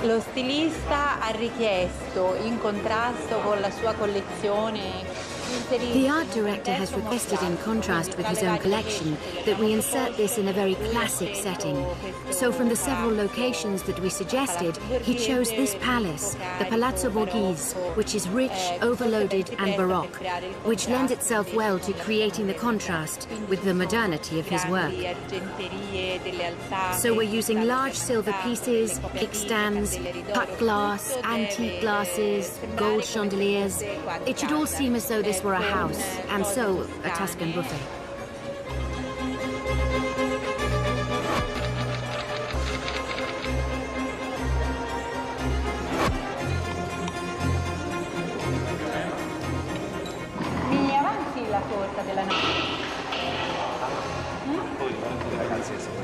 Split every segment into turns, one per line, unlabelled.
Lo stilista ha richiesto, in contrasto con la sua collezione,
The art director has requested, in contrast with his own collection, that we insert this in a very classic setting. So from the several locations that we suggested, he chose this palace, the Palazzo Borghese, which is rich, overloaded and baroque, which lends itself well to creating the contrast with the modernity of his work. So we're using large silver pieces, kickstands, cut glass, antique glasses, gold chandeliers. It should all seem as though this were a house, and so a Tuscan buffet.
Mi avanzi la torta della notte?
Poi i ragazzi che sono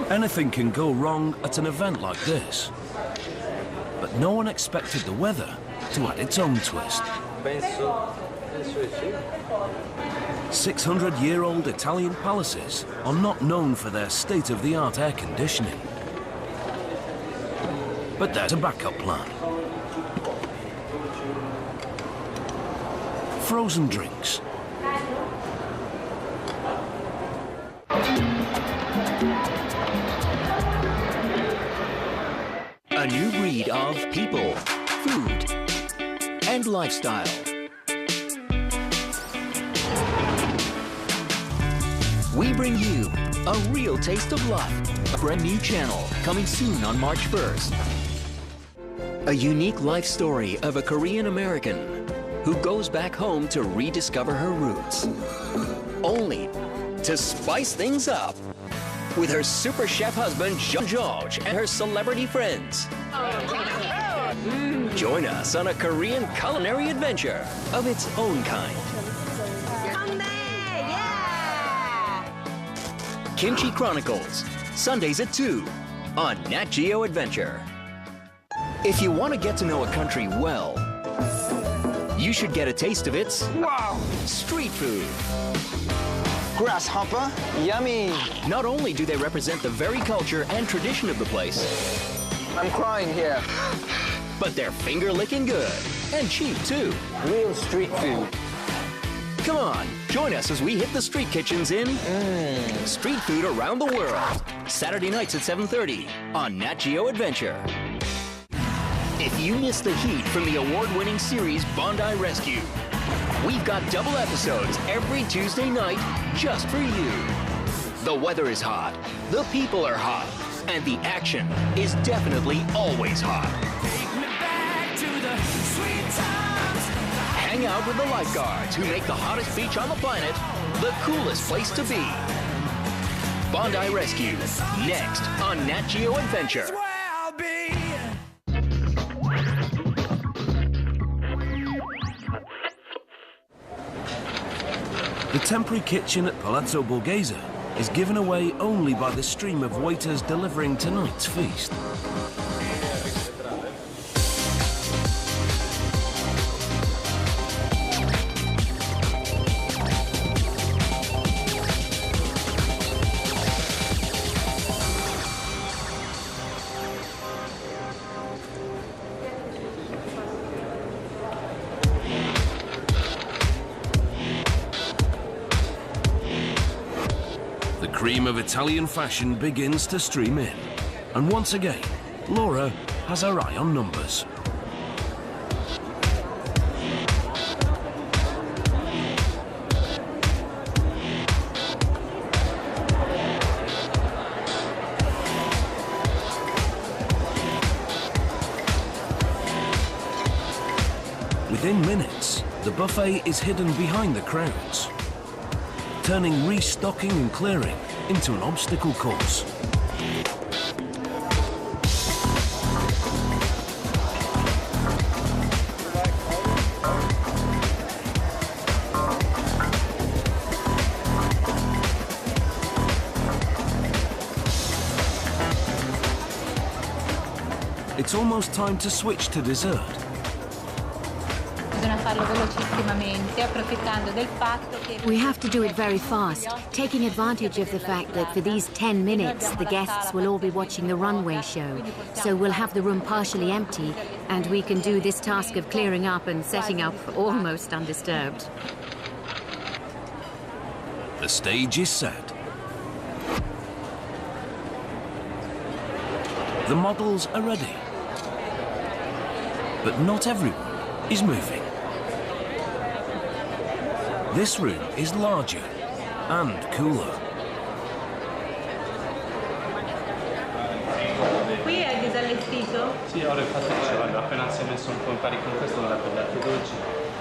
Anything can go wrong at an event like this. But no one expected the weather to add its own twist. 600-year-old Italian palaces are not known for their state-of-the-art air conditioning. But there's a backup plan. Frozen drinks.
A new breed of people, food, and lifestyle. We bring you a real taste of life, a brand new channel coming soon on March 1st. A unique life story of a Korean American who goes back home to rediscover her roots, only to spice things up with her super chef husband, Jean-Georges, and her celebrity friends. Join us on a Korean culinary adventure of its own kind. Kimchi Chronicles, Sundays at 2 on Nat Geo Adventure. If you want to get to know a country well, you should get a taste of its street food.
Grasshopper, yummy.
Not only do they represent the very culture and tradition of the place,
I'm crying here.
but they're finger-licking good and cheap too.
Real street food.
Come on, join us as we hit the street kitchens in Street Food Around the World. Saturday nights at 7:30 on Nat Geo Adventure. If you missed the heat from the award-winning series Bondi Rescue, we've got double episodes every Tuesday night just for you. The weather is hot, the people are hot, and the action is definitely always hot. Hang out with the lifeguards who make the hottest beach on the planet the coolest place to be. Bondi Rescue, next on Nat Geo Adventure.
The temporary kitchen at Palazzo Borghese is given away only by the stream of waiters delivering tonight's feast. The cream of Italian fashion begins to stream in. And once again, Laura has her eye on numbers. Within minutes, the buffet is hidden behind the crowds, turning restocking and clearing into an obstacle course. It's almost time to switch to dessert.
We have to do it very fast, taking advantage of the fact that for these 10 minutes, the guests will all be watching the runway show. So we'll have the room partially empty, and we can do this task of clearing up and setting up almost undisturbed.
The stage is set. The models are ready. But not everyone is moving. This room is larger and cooler.
Qui è disallestito?
Sì, ora infatti diceva, appena si è messo un po' impari con questo non l'ha tagliato 12.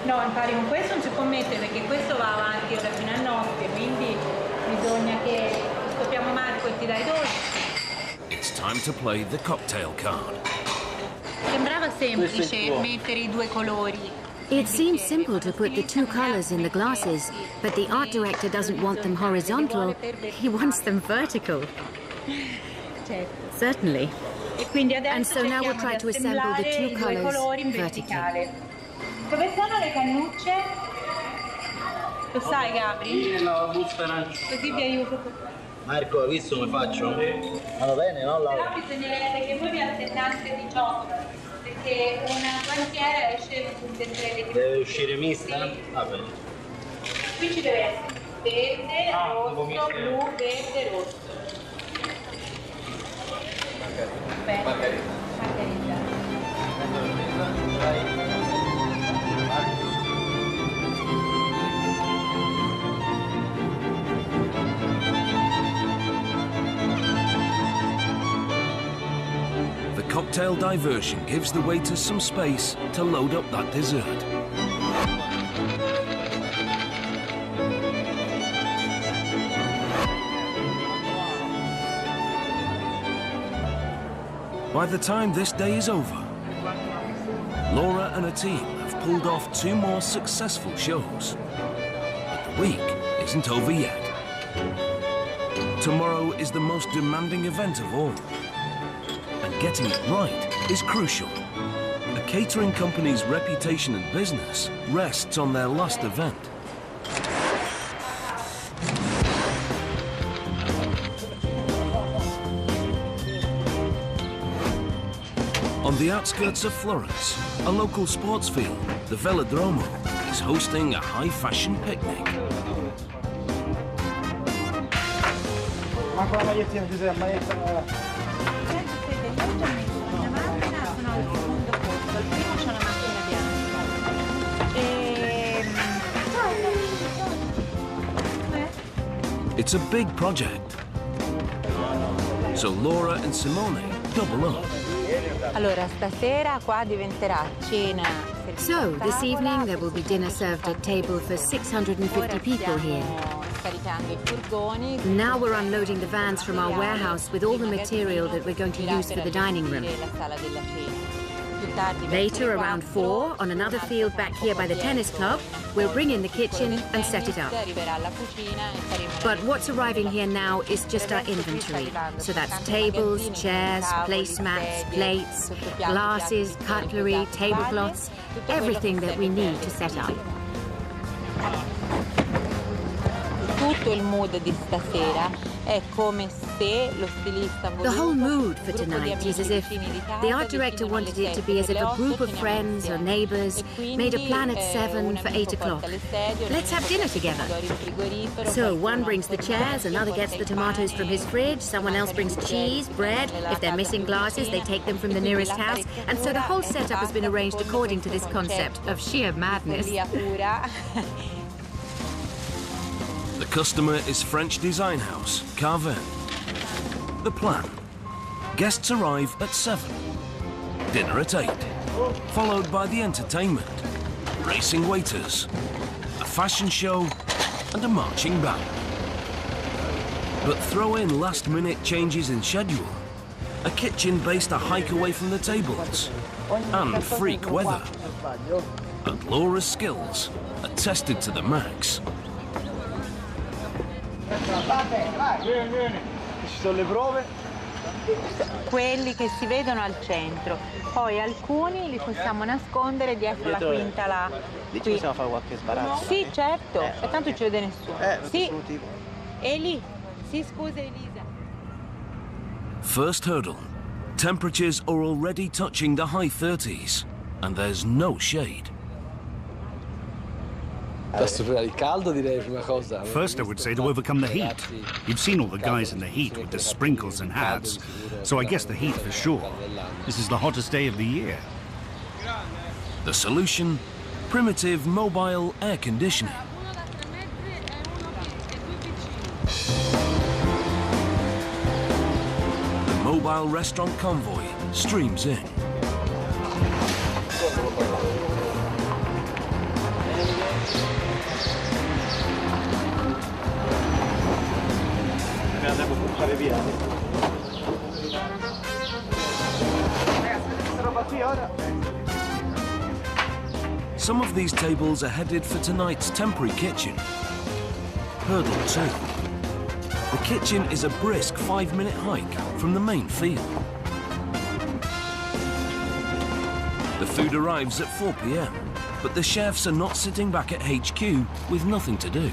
No, impari con questo non si può mettere perché questo va avanti ora fino a notte, quindi bisogna che scopriamo Marco e ti dai 12.
It's time to play the cocktail card.
Sembrava semplice mettere I due colori.
It seems simple to put the two colors in the glasses, but the art director doesn't want them horizontal, he wants them vertical. Certainly. And so now we'll try to assemble the two colors vertically.
Dove sono le cannucce? Lo sai, Gabri?
Nella busta arancione.
Così vi aiuto.
Marco, hai visto come faccio? Va bene, no?
Però bisognerebbe che voi vi alternate 18, perché una bandiera esce con tutte e tre le
Deve uscire mista?
Sì.
Va bene.
Qui ci deve essere verde, rosso, blu, verde, rosso. Bene. Margherita.
The cocktail diversion gives the waiters some space to load up that dessert. By the time this day is over, Laura and her team have pulled off 2 more successful shows. But the week isn't over yet. Tomorrow is the most demanding event of all. And getting it right is crucial. A catering company's reputation and business rests on their last event. On the outskirts of Florence, a local sports field, the Velodromo, is hosting a high-fashion picnic.
Manco la magliettina, Giuseppe, maglietta.
It's a big project. So Laura and Simone double up.
Allora, stasera qua diventerà cena.
So, this evening there will be dinner served at table for 650 people here. Now we're unloading the vans from our warehouse with all the material that we're going to use for the dining room. Later, around 4, on another field back here by the tennis club, we'll bring in the kitchen and set it up. But what's arriving here now is just our inventory. So that's tables, chairs, placemats, plates, glasses, cutlery, tablecloths, everything that we need to set up.
Tutto il mood di stasera è come se lo stilista
The whole mood for tonight is as if the art director wanted it to be as if a group of friends or neighbors made a plan at 7 for 8 o'clock. Let's have dinner together. So one brings the chairs, another gets the tomatoes from his fridge, someone else brings cheese, bread. If they're missing glasses, they take them from the nearest house. And so the whole setup has been arranged according to this concept of sheer madness.
The customer is French design house, Carven. The plan. Guests arrive at 7. Dinner at 8. Followed by the entertainment. Racing waiters. A fashion show and a marching band. But throw in last-minute changes in schedule. A kitchen based a hike away from the tables. And freak weather. And Laura's skills are tested to the max.
Ci sono le prove.
quelli che si vedono al centro. Poi alcuni li possiamo nascondere dietro la quinta là.
Lì ci possiamo fare qualche sbarazzo?
Sì, certo, e tanto ci vede nessuno. Sì.
Sono tipo...
E lì. Sì, scusa Elisa.
First hurdle. Temperatures are already touching the high 30s, and there's no shade.
First, I would say to overcome the heat. You've seen all the guys in the heat with the sprinkles and hats, so I guess the heat for sure. This is the hottest day of the year.
The solution? Primitive mobile air conditioning. The mobile restaurant convoy streams in. Some of these tables are headed for tonight's temporary kitchen. Hurdle 2. The kitchen is a brisk 5-minute hike from the main field. The food arrives at 4 p.m, but the chefs are not sitting back at HQ with nothing to do.